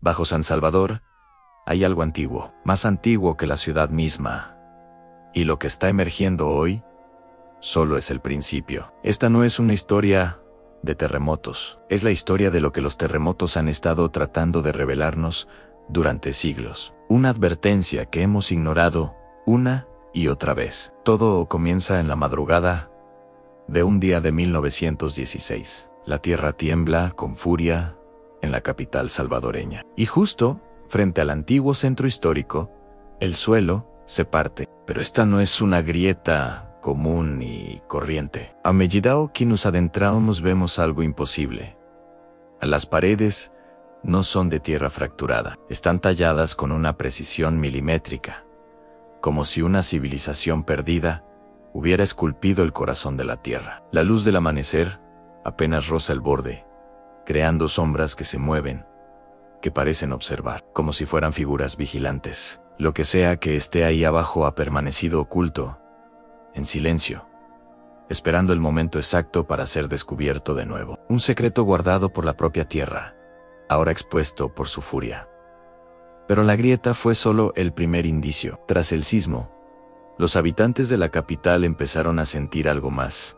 Bajo San Salvador hay algo antiguo, más antiguo que la ciudad misma. Y lo que está emergiendo hoy solo es el principio. Esta no es una historia de terremotos, es la historia de lo que los terremotos han estado tratando de revelarnos durante siglos. Una advertencia que hemos ignorado una y otra vez. Todo comienza en la madrugada de un día de 1916. La tierra tiembla con furia en la capital salvadoreña. Y justo frente al antiguo centro histórico, el suelo se parte. Pero esta no es una grieta común y corriente. A medida que nos adentramos vemos algo imposible. Las paredes no son de tierra fracturada. Están talladas con una precisión milimétrica, como si una civilización perdida hubiera esculpido el corazón de la tierra. La luz del amanecer apenas roza el borde, creando sombras que se mueven, que parecen observar, como si fueran figuras vigilantes. Lo que sea que esté ahí abajo ha permanecido oculto, en silencio, esperando el momento exacto para ser descubierto de nuevo. Un secreto guardado por la propia tierra, ahora expuesto por su furia. Pero la grieta fue solo el primer indicio. Tras el sismo, los habitantes de la capital empezaron a sentir algo más,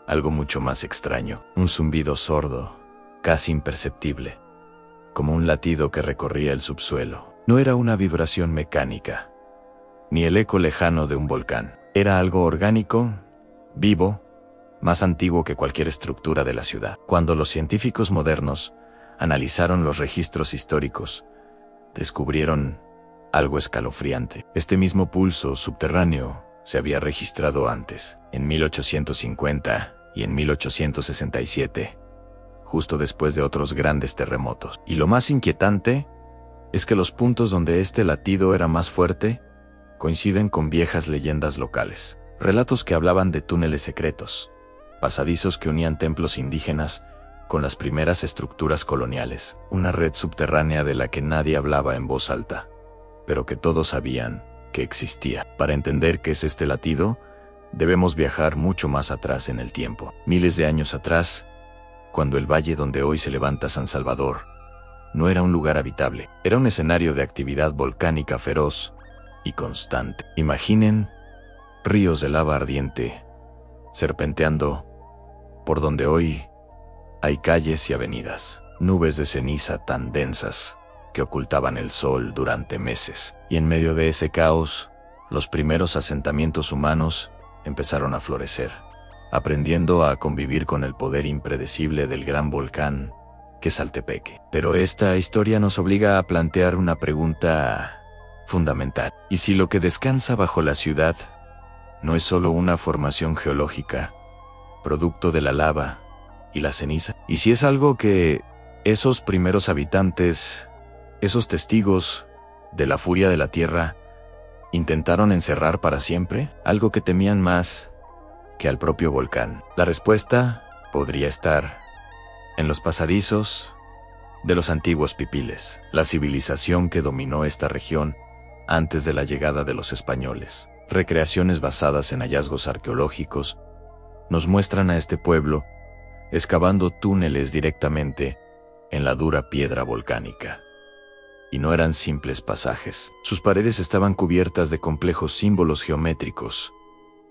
algo mucho más extraño. Un zumbido sordo, casi imperceptible, como un latido que recorría el subsuelo. No era una vibración mecánica, ni el eco lejano de un volcán. Era algo orgánico, vivo, más antiguo que cualquier estructura de la ciudad. Cuando los científicos modernos analizaron los registros históricos, descubrieron algo escalofriante. Este mismo pulso subterráneo se había registrado antes, en 1850 y en 1867, justo después de otros grandes terremotos. Y lo más inquietante es que los puntos donde este latido era más fuerte coinciden con viejas leyendas locales. Relatos que hablaban de túneles secretos, pasadizos que unían templos indígenas con las primeras estructuras coloniales. Una red subterránea de la que nadie hablaba en voz alta, pero que todos sabían que existía. Para entender qué es este latido, debemos viajar mucho más atrás en el tiempo. Miles de años atrás, cuando el valle donde hoy se levanta San Salvador no era un lugar habitable, era un escenario de actividad volcánica feroz y constante. Imaginen ríos de lava ardiente serpenteando por donde hoy hay calles y avenidas, nubes de ceniza tan densas que ocultaban el sol durante meses. Y en medio de ese caos, los primeros asentamientos humanos empezaron a florecer, aprendiendo a convivir con el poder impredecible del gran volcán que es Saltepeque. Pero esta historia nos obliga a plantear una pregunta fundamental. ¿Y si lo que descansa bajo la ciudad no es solo una formación geológica, producto de la lava y la ceniza? ¿Y si es algo que esos primeros habitantes, esos testigos de la furia de la tierra, intentaron encerrar para siempre? Algo que temían más que al propio volcán. La respuesta podría estar en los pasadizos de los antiguos pipiles, la civilización que dominó esta región antes de la llegada de los españoles. Recreaciones basadas en hallazgos arqueológicos nos muestran a este pueblo excavando túneles directamente en la dura piedra volcánica. Y no eran simples pasajes. Sus paredes estaban cubiertas de complejos símbolos geométricos,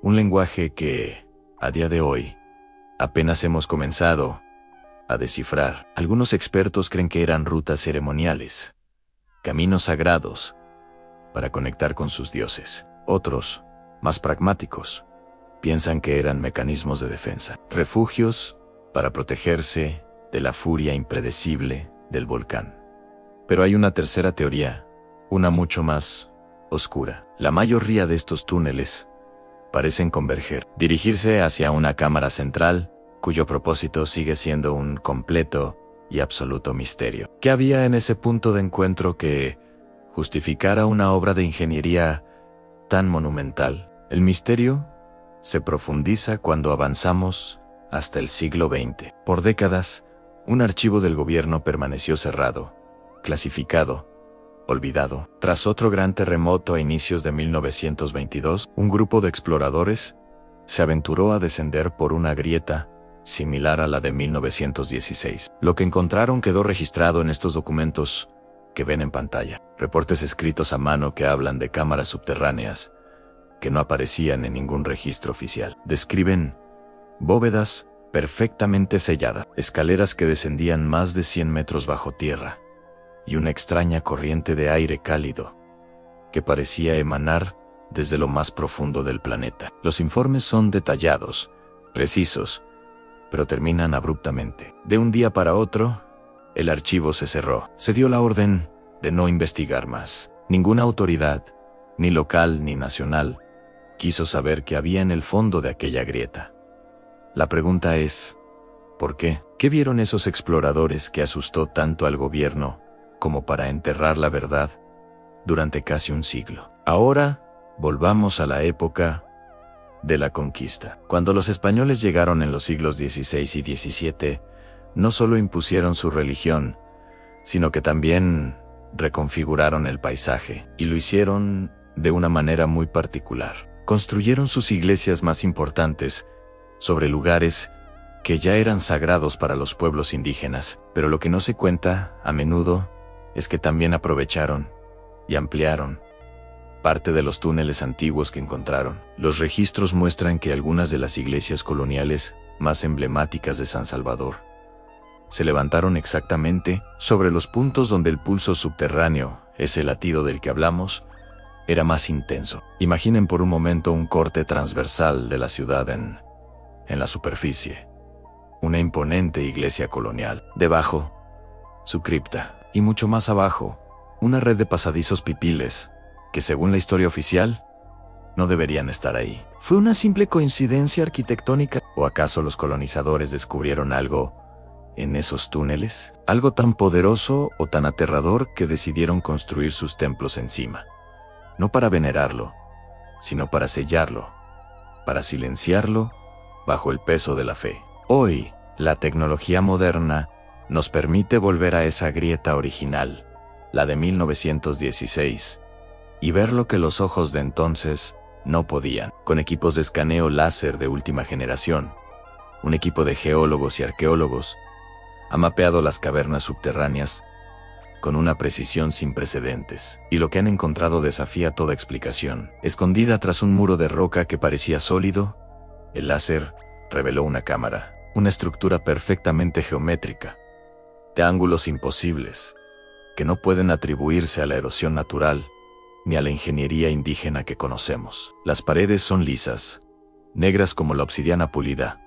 un lenguaje que, a día de hoy, apenas hemos comenzado a descifrar. Algunos expertos creen que eran rutas ceremoniales, caminos sagrados para conectar con sus dioses. Otros, más pragmáticos, piensan que eran mecanismos de defensa, refugios para protegerse de la furia impredecible del volcán. Pero hay una tercera teoría, una mucho más oscura. La mayoría de estos túneles parecen converger, dirigirse hacia una cámara central, cuyo propósito sigue siendo un completo y absoluto misterio. ¿Qué había en ese punto de encuentro que justificara una obra de ingeniería tan monumental? El misterio se profundiza cuando avanzamos hasta el siglo XX. Por décadas, un archivo del gobierno permaneció cerrado, clasificado, olvidado. Tras otro gran terremoto a inicios de 1922, un grupo de exploradores se aventuró a descender por una grieta similar a la de 1916. Lo que encontraron quedó registrado en estos documentos que ven en pantalla. Reportes escritos a mano que hablan de cámaras subterráneas que no aparecían en ningún registro oficial. Describen bóvedas perfectamente selladas, escaleras que descendían más de 100 metros bajo tierra y una extraña corriente de aire cálido que parecía emanar desde lo más profundo del planeta. Los informes son detallados, precisos, pero terminan abruptamente. De un día para otro, el archivo se cerró. Se dio la orden de no investigar más. Ninguna autoridad, ni local ni nacional, quiso saber qué había en el fondo de aquella grieta. La pregunta es, ¿por qué? ¿Qué vieron esos exploradores que asustó tanto al gobierno como para enterrar la verdad durante casi un siglo? Ahora, volvamos a la época de la conquista. Cuando los españoles llegaron en los siglos XVI y XVII, no solo impusieron su religión, sino que también reconfiguraron el paisaje, y lo hicieron de una manera muy particular. Construyeron sus iglesias más importantes sobre lugares que ya eran sagrados para los pueblos indígenas, pero lo que no se cuenta, a menudo, es que también aprovecharon y ampliaron parte de los túneles antiguos que encontraron. Los registros muestran que algunas de las iglesias coloniales más emblemáticas de San Salvador se levantaron exactamente sobre los puntos donde el pulso subterráneo, ese latido del que hablamos, era más intenso. Imaginen por un momento un corte transversal de la ciudad en la superficie. Una imponente iglesia colonial. Debajo, su cripta. Y mucho más abajo, una red de pasadizos pipiles que, según la historia oficial, no deberían estar ahí. ¿Fue una simple coincidencia arquitectónica? ¿O acaso los colonizadores descubrieron algo en esos túneles? Algo tan poderoso o tan aterrador que decidieron construir sus templos encima. No para venerarlo, sino para sellarlo, para silenciarlo bajo el peso de la fe. Hoy, la tecnología moderna nos permite volver a esa grieta original, la de 1916, y ver lo que los ojos de entonces no podían. Con equipos de escaneo láser de última generación, un equipo de geólogos y arqueólogos ha mapeado las cavernas subterráneas con una precisión sin precedentes, y lo que han encontrado desafía toda explicación. Escondida tras un muro de roca que parecía sólido, el láser reveló una cámara, una estructura perfectamente geométrica, de ángulos imposibles, que no pueden atribuirse a la erosión natural ni a la ingeniería indígena que conocemos. Las paredes son lisas, negras como la obsidiana pulida,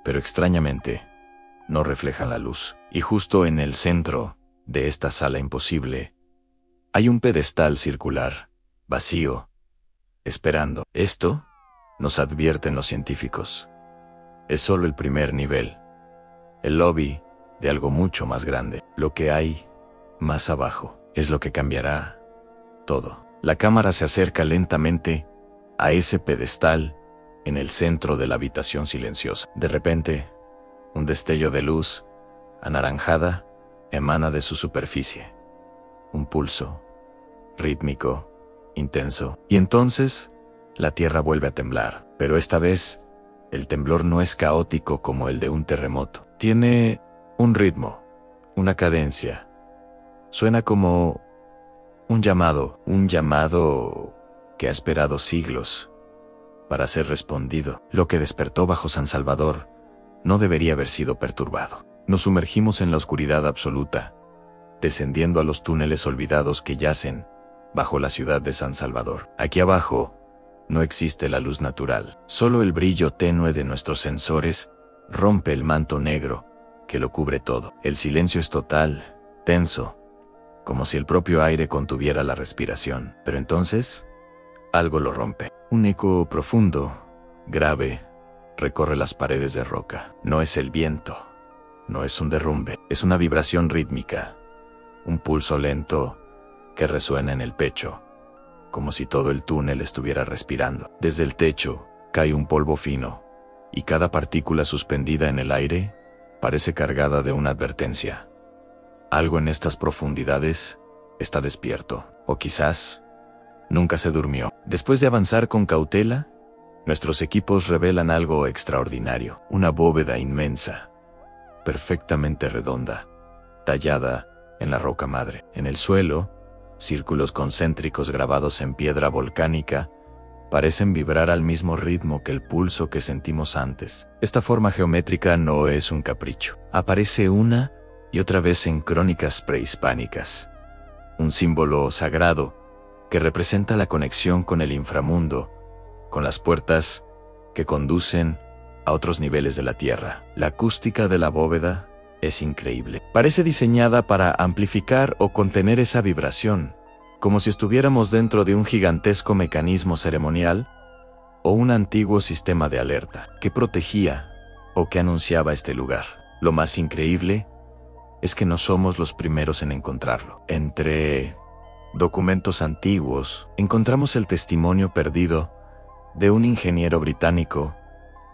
pero extrañamente no reflejan la luz. Y justo en el centro de esta sala imposible hay un pedestal circular, vacío, esperando. Esto, nos advierten los científicos, es solo el primer nivel, el lobby de algo mucho más grande. Lo que hay más abajo es lo que cambiará todo. La cámara se acerca lentamente a ese pedestal en el centro de la habitación silenciosa. De repente, un destello de luz anaranjada emana de su superficie. Un pulso rítmico, intenso. Y entonces, la tierra vuelve a temblar. Pero esta vez, el temblor no es caótico como el de un terremoto. Tiene un ritmo, una cadencia. Suena como un llamado que ha esperado siglos para ser respondido. Lo que despertó bajo San Salvador no debería haber sido perturbado. Nos sumergimos en la oscuridad absoluta, descendiendo a los túneles olvidados que yacen bajo la ciudad de San Salvador. Aquí abajo no existe la luz natural. Solo el brillo tenue de nuestros sensores rompe el manto negro que lo cubre todo. El silencio es total, tenso, como si el propio aire contuviera la respiración. Pero entonces, algo lo rompe. Un eco profundo, grave, recorre las paredes de roca. No es el viento, no es un derrumbe, es una vibración rítmica, un pulso lento que resuena en el pecho, como si todo el túnel estuviera respirando. Desde el techo cae un polvo fino, y cada partícula suspendida en el aire parece cargada de una advertencia. Algo en estas profundidades está despierto, o quizás nunca se durmió. Después de avanzar con cautela, nuestros equipos revelan algo extraordinario. Una bóveda inmensa, perfectamente redonda, tallada en la roca madre. En el suelo, círculos concéntricos grabados en piedra volcánica parecen vibrar al mismo ritmo que el pulso que sentimos antes. Esta forma geométrica no es un capricho. Aparece una y otra vez en crónicas prehispánicas. Un símbolo sagrado que representa la conexión con el inframundo, con las puertas que conducen a otros niveles de la Tierra. La acústica de la bóveda es increíble. Parece diseñada para amplificar o contener esa vibración, como si estuviéramos dentro de un gigantesco mecanismo ceremonial o un antiguo sistema de alerta que protegía o que anunciaba este lugar. Lo más increíble es que no somos los primeros en encontrarlo. Entre documentos antiguos encontramos el testimonio perdido de un ingeniero británico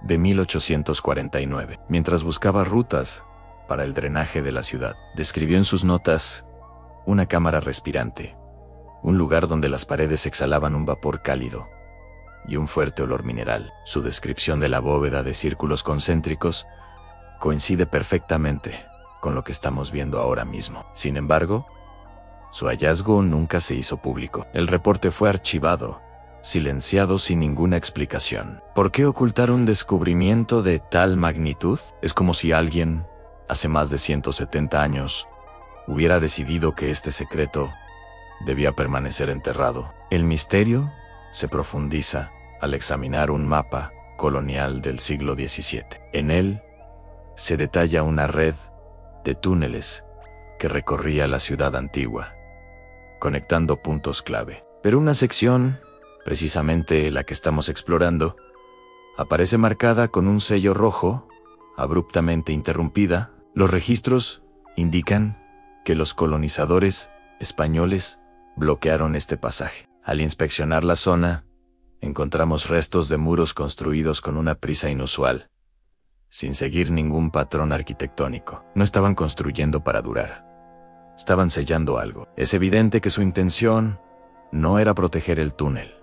de 1849. Mientras buscaba rutas para el drenaje de la ciudad, describió en sus notas una cámara respirante, un lugar donde las paredes exhalaban un vapor cálido y un fuerte olor mineral. Su descripción de la bóveda de círculos concéntricos coincide perfectamente con lo que estamos viendo ahora mismo. Sin embargo, su hallazgo nunca se hizo público. El reporte fue archivado, silenciado sin ninguna explicación. ¿Por qué ocultar un descubrimiento de tal magnitud? Es como si alguien, hace más de 170 años, hubiera decidido que este secreto debía permanecer enterrado. El misterio se profundiza al examinar un mapa colonial del siglo XVII. En él se detalla una red de túneles que recorría la ciudad antigua, conectando puntos clave. Pero una sección, precisamente la que estamos explorando, aparece marcada con un sello rojo, abruptamente interrumpida. Los registros indican que los colonizadores españoles bloquearon este pasaje. Al inspeccionar la zona, encontramos restos de muros construidos con una prisa inusual, sin seguir ningún patrón arquitectónico. No estaban construyendo para durar. Estaban sellando algo. Es evidente que su intención no era proteger el túnel,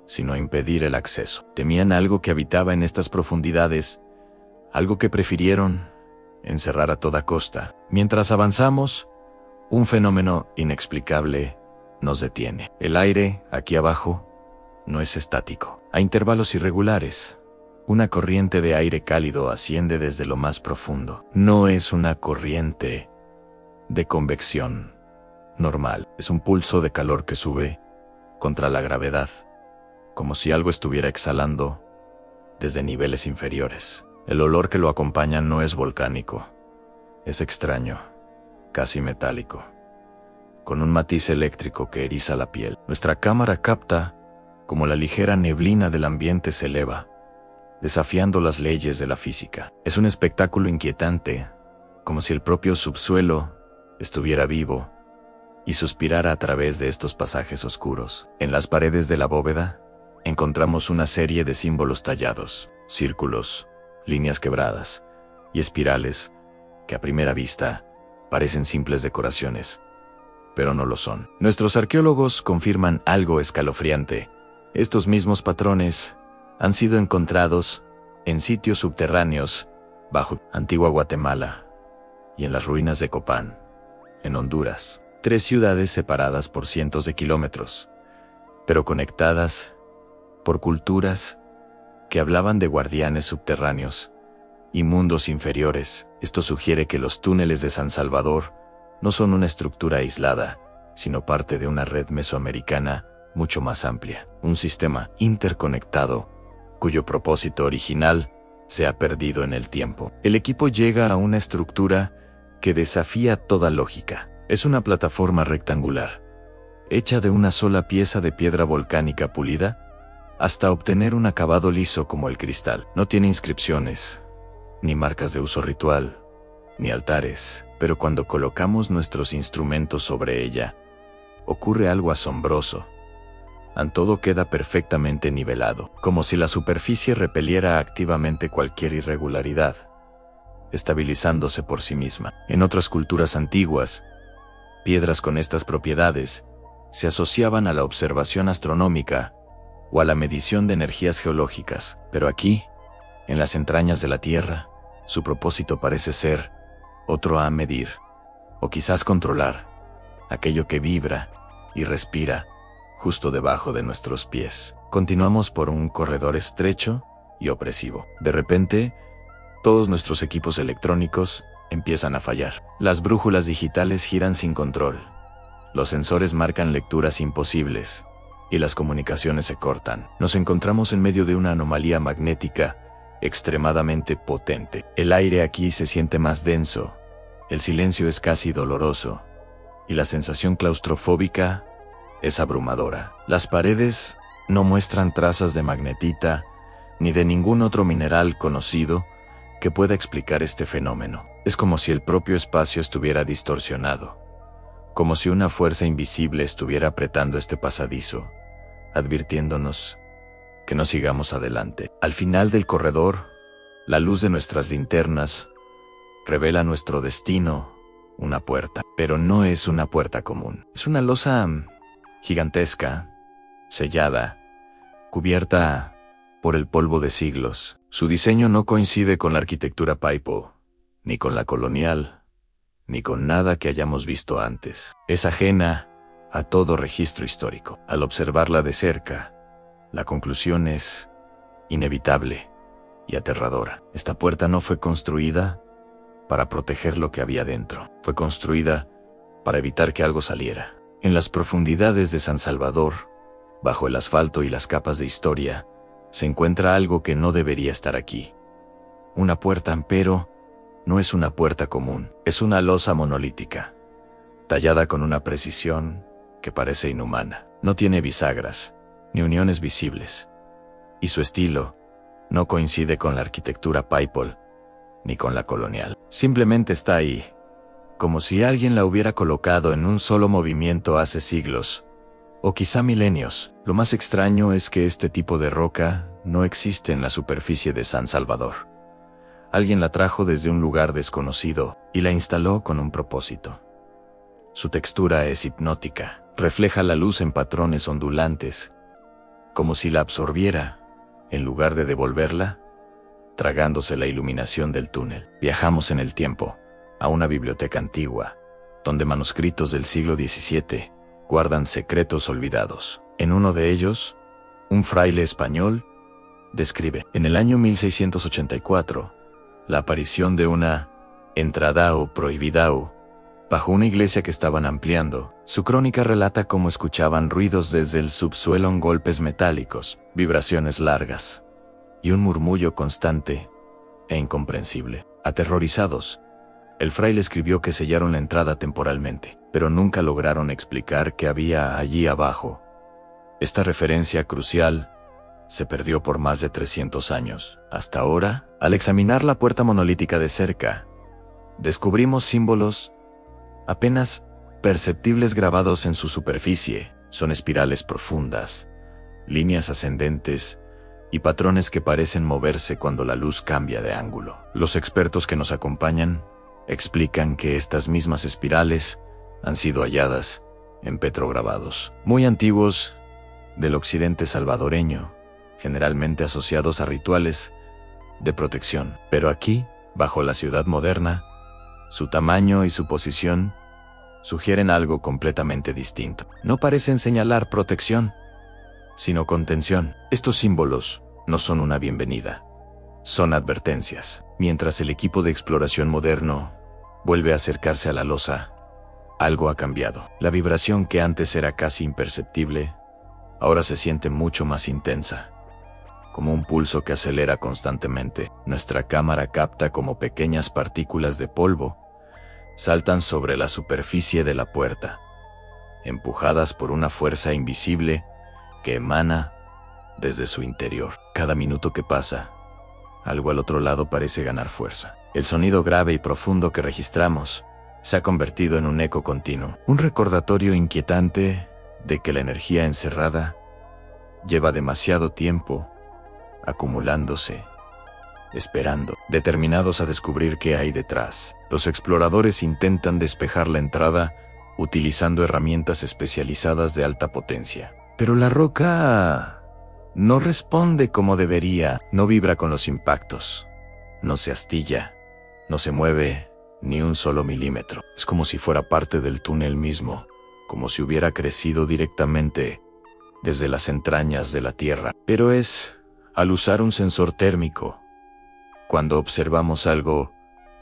sino impedir el acceso. Temían algo que habitaba en estas profundidades, algo que prefirieron encerrar a toda costa. Mientras avanzamos, un fenómeno inexplicable nos detiene. El aire, aquí abajo, no es estático. A intervalos irregulares, una corriente de aire cálido asciende desde lo más profundo. No es una corriente de convección normal. Es un pulso de calor que sube contra la gravedad, como si algo estuviera exhalando desde niveles inferiores. El olor que lo acompaña no es volcánico. Es extraño, casi metálico, con un matiz eléctrico que eriza la piel. Nuestra cámara capta cómo la ligera neblina del ambiente se eleva, desafiando las leyes de la física. Es un espectáculo inquietante, como si el propio subsuelo estuviera vivo y suspirara a través de estos pasajes oscuros. En las paredes de la bóveda encontramos una serie de símbolos tallados, círculos, líneas quebradas y espirales que a primera vista parecen simples decoraciones, pero no lo son. Nuestros arqueólogos confirman algo escalofriante. Estos mismos patrones han sido encontrados en sitios subterráneos bajo Antigua Guatemala y en las ruinas de Copán, en Honduras. 3 ciudades separadas por cientos de kilómetros, pero conectadas por culturas que hablaban de guardianes subterráneos y mundos inferiores. Esto sugiere que los túneles de San Salvador no son una estructura aislada, sino parte de una red mesoamericana mucho más amplia, un sistema interconectado cuyo propósito original se ha perdido en el tiempo. El equipo llega a una estructura que desafía toda lógica. Es una plataforma rectangular, hecha de una sola pieza de piedra volcánica pulida, hasta obtener un acabado liso como el cristal. No tiene inscripciones, ni marcas de uso ritual, ni altares, pero cuando colocamos nuestros instrumentos sobre ella, ocurre algo asombroso. Todo queda perfectamente nivelado, como si la superficie repeliera activamente cualquier irregularidad, estabilizándose por sí misma. En otras culturas antiguas, piedras con estas propiedades se asociaban a la observación astronómica o a la medición de energías geológicas, pero aquí, en las entrañas de la Tierra, su propósito parece ser otro: a medir, o quizás controlar aquello que vibra y respira justo debajo de nuestros pies. Continuamos por un corredor estrecho y opresivo. De repente, todos nuestros equipos electrónicos empiezan a fallar. Las brújulas digitales giran sin control. Los sensores marcan lecturas imposibles y las comunicaciones se cortan. Nos encontramos en medio de una anomalía magnética extremadamente potente. El aire aquí se siente más denso, el silencio es casi doloroso y la sensación claustrofóbica es abrumadora. Las paredes no muestran trazas de magnetita ni de ningún otro mineral conocido que pueda explicar este fenómeno. Es como si el propio espacio estuviera distorsionado, como si una fuerza invisible estuviera apretando este pasadizo, advirtiéndonos que no sigamos adelante. Al final del corredor, la luz de nuestras linternas revela nuestro destino, una puerta. Pero no es una puerta común. Es una losa gigantesca, sellada, cubierta por el polvo de siglos. Su diseño no coincide con la arquitectura Paipo, ni con la colonial, ni con nada que hayamos visto antes. Es ajena a todo registro histórico. Al observarla de cerca, la conclusión es inevitable y aterradora. Esta puerta no fue construida para proteger lo que había dentro. Fue construida para evitar que algo saliera. En las profundidades de San Salvador, bajo el asfalto y las capas de historia, se encuentra algo que no debería estar aquí. Una puerta, pero no es una puerta común. Es una losa monolítica, tallada con una precisión que parece inhumana. No tiene bisagras, ni uniones visibles, y su estilo no coincide con la arquitectura Paipol, ni con la colonial. Simplemente está ahí, como si alguien la hubiera colocado en un solo movimiento hace siglos, o quizá milenios. Lo más extraño es que este tipo de roca no existe en la superficie de San Salvador. Alguien la trajo desde un lugar desconocido y la instaló con un propósito. Su textura es hipnótica, refleja la luz en patrones ondulantes, como si la absorbiera, en lugar de devolverla, tragándose la iluminación del túnel. Viajamos en el tiempo, a una biblioteca antigua, donde manuscritos del siglo XVII guardan secretos olvidados. En uno de ellos, un fraile español describe, en el año 1684, la aparición de una entradao prohibidao bajo una iglesia que estaban ampliando. Su crónica relata cómo escuchaban ruidos desde el subsuelo en golpes metálicos, vibraciones largas y un murmullo constante e incomprensible. Aterrorizados, el fraile escribió que sellaron la entrada temporalmente, pero nunca lograron explicar qué había allí abajo. Esta referencia crucial se perdió por más de 300 años. Hasta ahora, al examinar la puerta monolítica de cerca, descubrimos símbolos apenas perceptibles grabados en su superficie. Son espirales profundas, líneas ascendentes y patrones que parecen moverse cuando la luz cambia de ángulo. Los expertos que nos acompañan explican que estas mismas espirales han sido halladas en petrograbados muy antiguos del occidente salvadoreño, generalmente asociados a rituales de protección. Pero aquí, bajo la ciudad moderna, su tamaño y su posición sugieren algo completamente distinto. No parecen señalar protección, sino contención. Estos símbolos no son una bienvenida, son advertencias. Mientras el equipo de exploración moderno vuelve a acercarse a la losa, algo ha cambiado. La vibración que antes era casi imperceptible, ahora se siente mucho más intensa, como un pulso que acelera constantemente. Nuestra cámara capta como pequeñas partículas de polvo saltan sobre la superficie de la puerta, empujadas por una fuerza invisible que emana desde su interior. Cada minuto que pasa, algo al otro lado parece ganar fuerza. El sonido grave y profundo que registramos se ha convertido en un eco continuo, un recordatorio inquietante de que la energía encerrada lleva demasiado tiempo acumulándose, esperando. Determinados a descubrir qué hay detrás, los exploradores intentan despejar la entrada utilizando herramientas especializadas de alta potencia. Pero la roca no responde como debería, no vibra con los impactos, no se astilla, no se mueve, ni un solo milímetro. Es como si fuera parte del túnel mismo, como si hubiera crecido directamente desde las entrañas de la Tierra. Pero es, al usar un sensor térmico, cuando observamos algo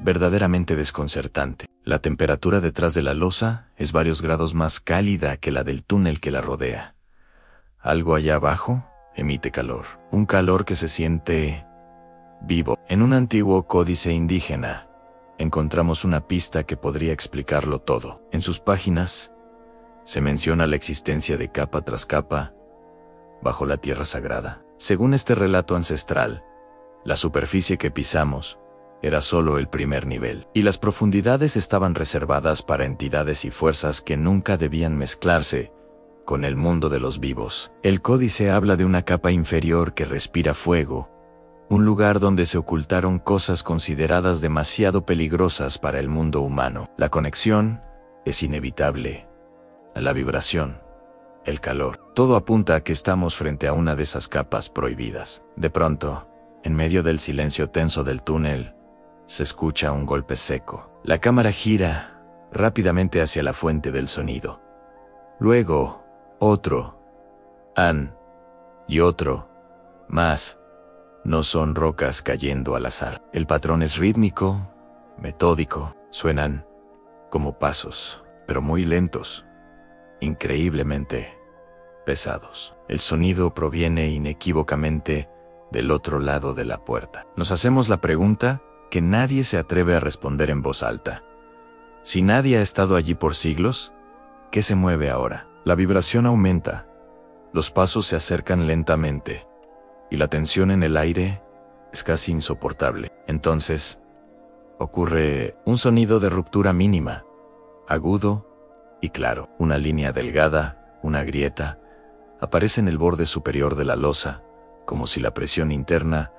verdaderamente desconcertante. La temperatura detrás de la losa es varios grados más cálida que la del túnel que la rodea. Algo allá abajo emite calor, un calor que se siente vivo. En un antiguo códice indígena, encontramos una pista que podría explicarlo todo. En sus páginas, se menciona la existencia de capa tras capa bajo la tierra sagrada. Según este relato ancestral, la superficie que pisamos era solo el primer nivel, y las profundidades estaban reservadas para entidades y fuerzas que nunca debían mezclarse con el mundo de los vivos. El códice habla de una capa inferior que respira fuego, un lugar donde se ocultaron cosas consideradas demasiado peligrosas para el mundo humano. La conexión es inevitable. La vibración, el calor, todo apunta a que estamos frente a una de esas capas prohibidas. De pronto, en medio del silencio tenso del túnel, se escucha un golpe seco. La cámara gira rápidamente hacia la fuente del sonido. Luego, otro, y otro, más. No son rocas cayendo al azar. El patrón es rítmico, metódico, suenan como pasos, pero muy lentos, increíblemente pesados. El sonido proviene inequívocamente del otro lado de la puerta. Nos hacemos la pregunta que nadie se atreve a responder en voz alta. Si nadie ha estado allí por siglos, ¿qué se mueve ahora? La vibración aumenta, los pasos se acercan lentamente, y la tensión en el aire es casi insoportable. Entonces, ocurre un sonido de ruptura mínima, agudo y claro. Una línea delgada, una grieta, aparece en el borde superior de la losa, como si la presión interna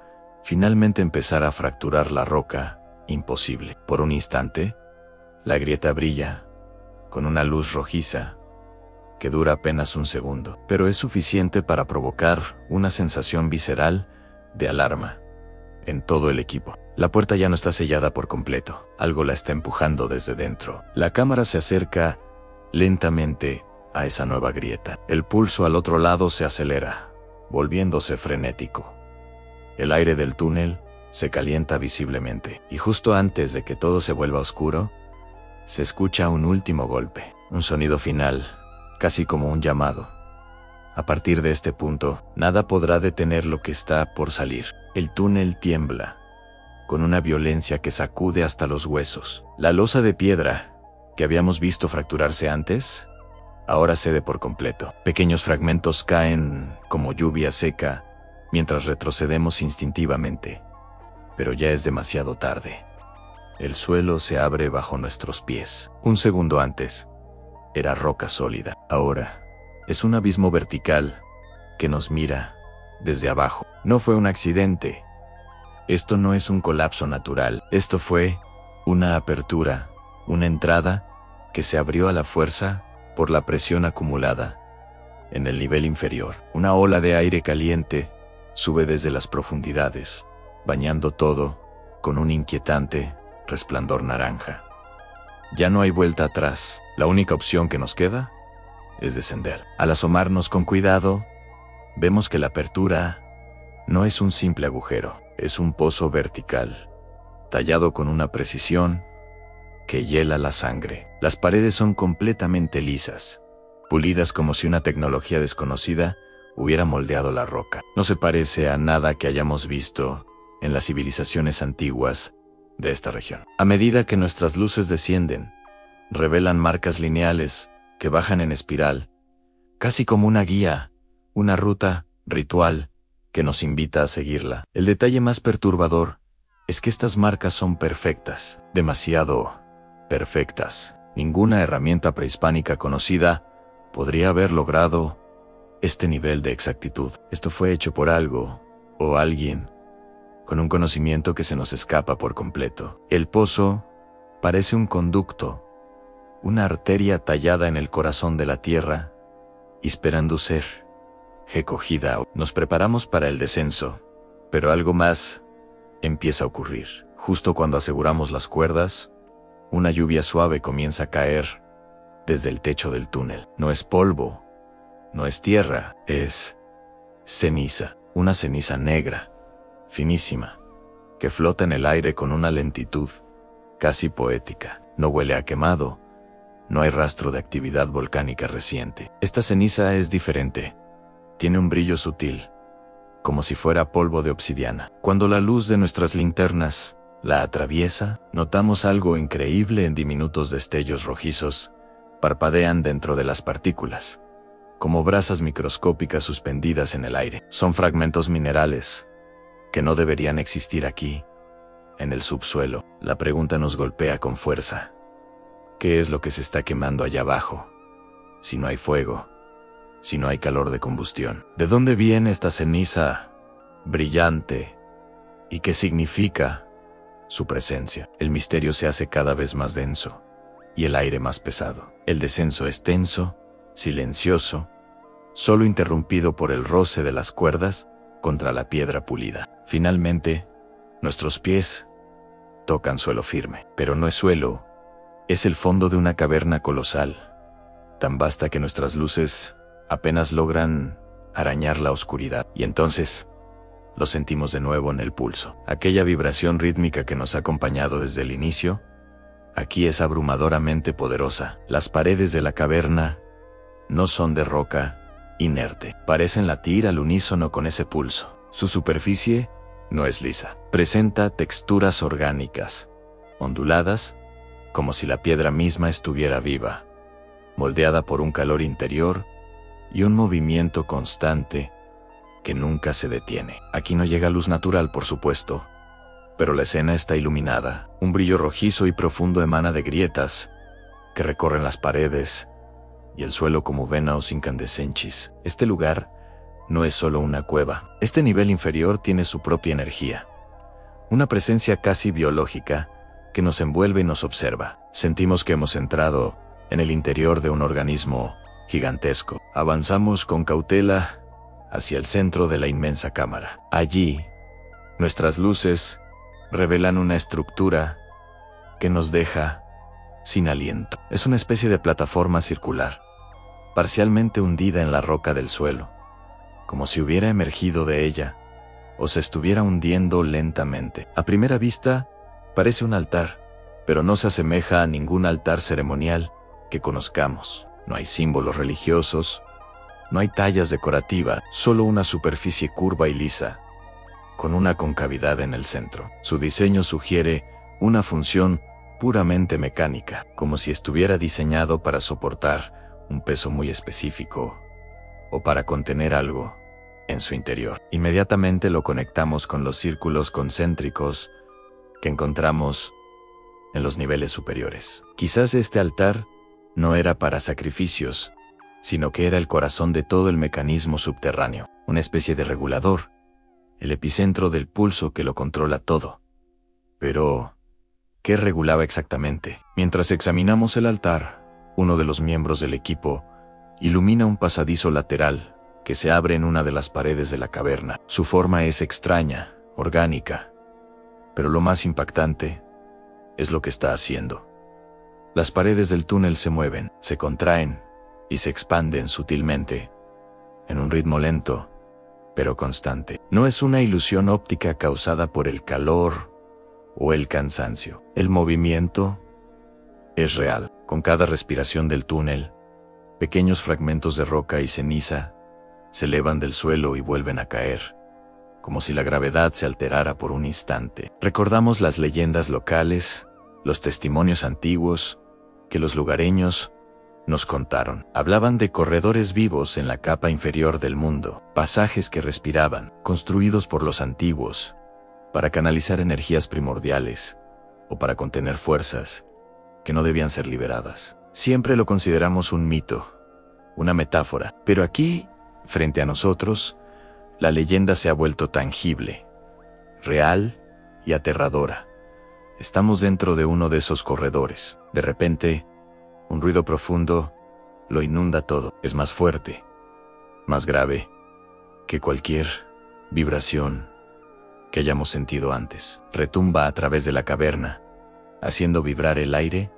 finalmente empezara a fracturar la roca. Imposible. Por un instante, la grieta brilla, con una luz rojiza, que dura apenas un segundo, pero es suficiente para provocar una sensación visceral de alarma en todo el equipo. La puerta ya no está sellada por completo, algo la está empujando desde dentro. La cámara se acerca lentamente a esa nueva grieta. El pulso al otro lado se acelera, volviéndose frenético. El aire del túnel se calienta visiblemente, y justo antes de que todo se vuelva oscuro, se escucha un último golpe, un sonido final, casi como un llamado. A partir de este punto, nada podrá detener lo que está por salir. El túnel tiembla, con una violencia que sacude hasta los huesos. La losa de piedra, que habíamos visto fracturarse antes, ahora cede por completo. Pequeños fragmentos caen como lluvia seca, mientras retrocedemos instintivamente. Pero ya es demasiado tarde. El suelo se abre bajo nuestros pies. Un segundo antes, era roca sólida. Ahora, es un abismo vertical que nos mira desde abajo. No fue un accidente. Esto no es un colapso natural. Esto fue una apertura, una entrada que se abrió a la fuerza por la presión acumulada en el nivel inferior. Una ola de aire caliente sube desde las profundidades, bañando todo con un inquietante resplandor naranja. Ya no hay vuelta atrás. La única opción que nos queda es descender. Al asomarnos con cuidado, vemos que la apertura no es un simple agujero, es un pozo vertical, tallado con una precisión que hiela la sangre. Las paredes son completamente lisas, pulidas como si una tecnología desconocida hubiera moldeado la roca. No se parece a nada que hayamos visto en las civilizaciones antiguas de esta región. A medida que nuestras luces descienden, revelan marcas lineales que bajan en espiral, casi como una guía, una ruta ritual que nos invita a seguirla. El detalle más perturbador es que estas marcas son perfectas, demasiado perfectas. Ninguna herramienta prehispánica conocida podría haber logrado este nivel de exactitud. Esto fue hecho por algo o alguien con un conocimiento que se nos escapa por completo. El pozo parece un conducto, una arteria tallada en el corazón de la tierra, esperando ser recogida. Nos preparamos para el descenso, pero algo más empieza a ocurrir. Justo cuando aseguramos las cuerdas, Una lluvia suave comienza a caer desde el techo del túnel. No es polvo, no es tierra, es ceniza. Una ceniza negra, finísima, que flota en el aire con una lentitud casi poética. No huele a quemado, no hay rastro de actividad volcánica reciente. Esta ceniza es diferente. Tiene un brillo sutil, como si fuera polvo de obsidiana. Cuando la luz de nuestras linternas la atraviesa, notamos algo increíble. En diminutos destellos rojizos parpadean dentro de las partículas, como brasas microscópicas suspendidas en el aire. Son fragmentos minerales que no deberían existir aquí, en el subsuelo. La pregunta nos golpea con fuerza. ¿Qué es lo que se está quemando allá abajo? Si no hay fuego, si no hay calor de combustión. ¿De dónde viene esta ceniza brillante? ¿Y qué significa su presencia? El misterio se hace cada vez más denso y el aire más pesado. El descenso es tenso, silencioso, solo interrumpido por el roce de las cuerdas contra la piedra pulida. Finalmente, nuestros pies tocan suelo firme, pero no es suelo, es el fondo de una caverna colosal, tan vasta que nuestras luces apenas logran arañar la oscuridad. Y entonces lo sentimos de nuevo en el pulso. Aquella vibración rítmica que nos ha acompañado desde el inicio, aquí es abrumadoramente poderosa. Las paredes de la caverna no son de roca inerte, parecen latir al unísono con ese pulso. Su superficie no es lisa, presenta texturas orgánicas, onduladas, como si la piedra misma estuviera viva, moldeada por un calor interior y un movimiento constante que nunca se detiene. Aquí no llega luz natural, por supuesto, pero la escena está iluminada. Un brillo rojizo y profundo emana de grietas que recorren las paredes y el suelo como venas incandescentes. Este lugar no es solo una cueva. Este nivel inferior tiene su propia energía, una presencia casi biológica que nos envuelve y nos observa. Sentimos que hemos entrado en el interior de un organismo gigantesco. Avanzamos con cautela hacia el centro de la inmensa cámara. Allí, nuestras luces revelan una estructura que nos deja sin aliento. Es una especie de plataforma circular, parcialmente hundida en la roca del suelo, como si hubiera emergido de ella o se estuviera hundiendo lentamente. A primera vista, parece un altar, pero no se asemeja a ningún altar ceremonial que conozcamos. No hay símbolos religiosos, no hay tallas decorativas, solo una superficie curva y lisa, con una concavidad en el centro. Su diseño sugiere una función puramente mecánica, como si estuviera diseñado para soportar un peso muy específico o para contener algo en su interior. Inmediatamente lo conectamos con los círculos concéntricos que encontramos en los niveles superiores. Quizás este altar no era para sacrificios, sino que era el corazón de todo el mecanismo subterráneo, una especie de regulador, el epicentro del pulso que lo controla todo. Pero, ¿qué regulaba exactamente? Mientras examinamos el altar, uno de los miembros del equipo ilumina un pasadizo lateral que se abre en una de las paredes de la caverna. Su forma es extraña, orgánica, pero lo más impactante es lo que está haciendo. Las paredes del túnel se mueven, se contraen y se expanden sutilmente, en un ritmo lento, pero constante. No es una ilusión óptica causada por el calor o el cansancio. El movimiento es real. Con cada respiración del túnel, pequeños fragmentos de roca y ceniza se elevan del suelo y vuelven a caer, como si la gravedad se alterara por un instante. Recordamos las leyendas locales, los testimonios antiguos que los lugareños nos contaron. Hablaban de corredores vivos en la capa inferior del mundo, pasajes que respiraban, construidos por los antiguos, para canalizar energías primordiales o para contener fuerzas que no debían ser liberadas. Siempre lo consideramos un mito, una metáfora, pero aquí, frente a nosotros, la leyenda se ha vuelto tangible, real y aterradora. Estamos dentro de uno de esos corredores. De repente, un ruido profundo lo inunda todo. Es más fuerte, más grave que cualquier vibración que hayamos sentido antes. Retumba a través de la caverna, haciendo vibrar el aire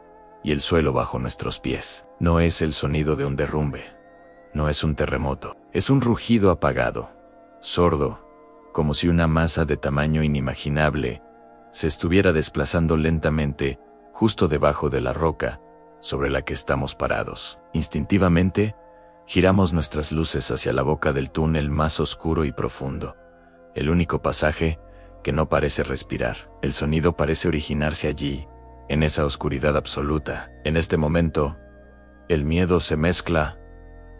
y el suelo bajo nuestros pies. No es el sonido de un derrumbe, no es un terremoto, es un rugido apagado, sordo, como si una masa de tamaño inimaginable se estuviera desplazando lentamente justo debajo de la roca sobre la que estamos parados. Instintivamente, giramos nuestras luces hacia la boca del túnel más oscuro y profundo, el único pasaje que no parece respirar. El sonido parece originarse allí, en esa oscuridad absoluta. En este momento, el miedo se mezcla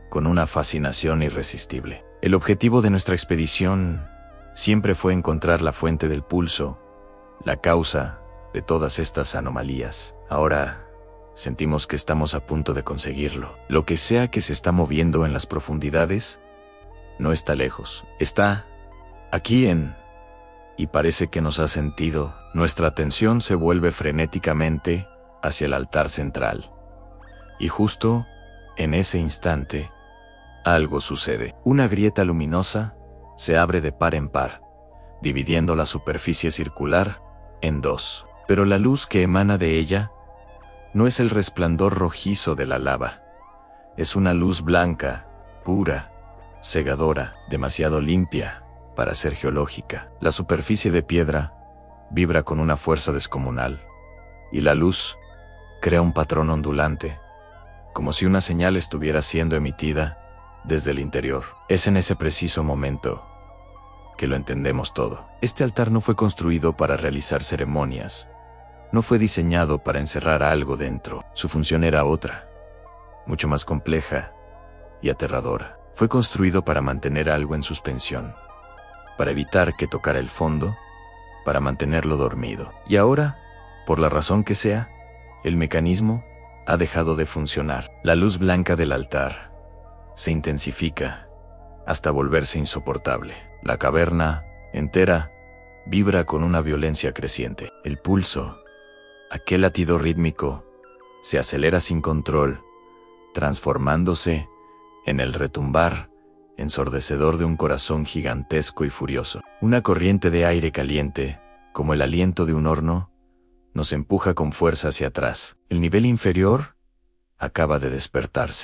con una fascinación irresistible. El objetivo de nuestra expedición siempre fue encontrar la fuente del pulso, la causa de todas estas anomalías. Ahora sentimos que estamos a punto de conseguirlo. Lo que sea que se está moviendo en las profundidades no está lejos. Está aquí y parece que nos ha sentido. Nuestra atención se vuelve frenéticamente hacia el altar central. Y justo en ese instante, algo sucede. Una grieta luminosa se abre de par en par, dividiendo la superficie circular en dos. Pero la luz que emana de ella no es el resplandor rojizo de la lava. Es una luz blanca, pura, cegadora, demasiado limpia para ser geológica. La superficie de piedra vibra con una fuerza descomunal, y la luz crea un patrón ondulante, como si una señal estuviera siendo emitida desde el interior. Es en ese preciso momento que lo entendemos todo. Este altar no fue construido para realizar ceremonias, no fue diseñado para encerrar algo dentro. Su función era otra, mucho más compleja y aterradora. Fue construido para mantener algo en suspensión, para evitar que tocara el fondo, para mantenerlo dormido. Y ahora, por la razón que sea, el mecanismo ha dejado de funcionar. La luz blanca del altar se intensifica hasta volverse insoportable. La caverna entera vibra con una violencia creciente. El pulso, aquel latido rítmico, se acelera sin control, transformándose en el retumbar ensordecedor de un corazón gigantesco y furioso. Una corriente de aire caliente, como el aliento de un horno, nos empuja con fuerza hacia atrás. El nivel inferior acaba de despertarse.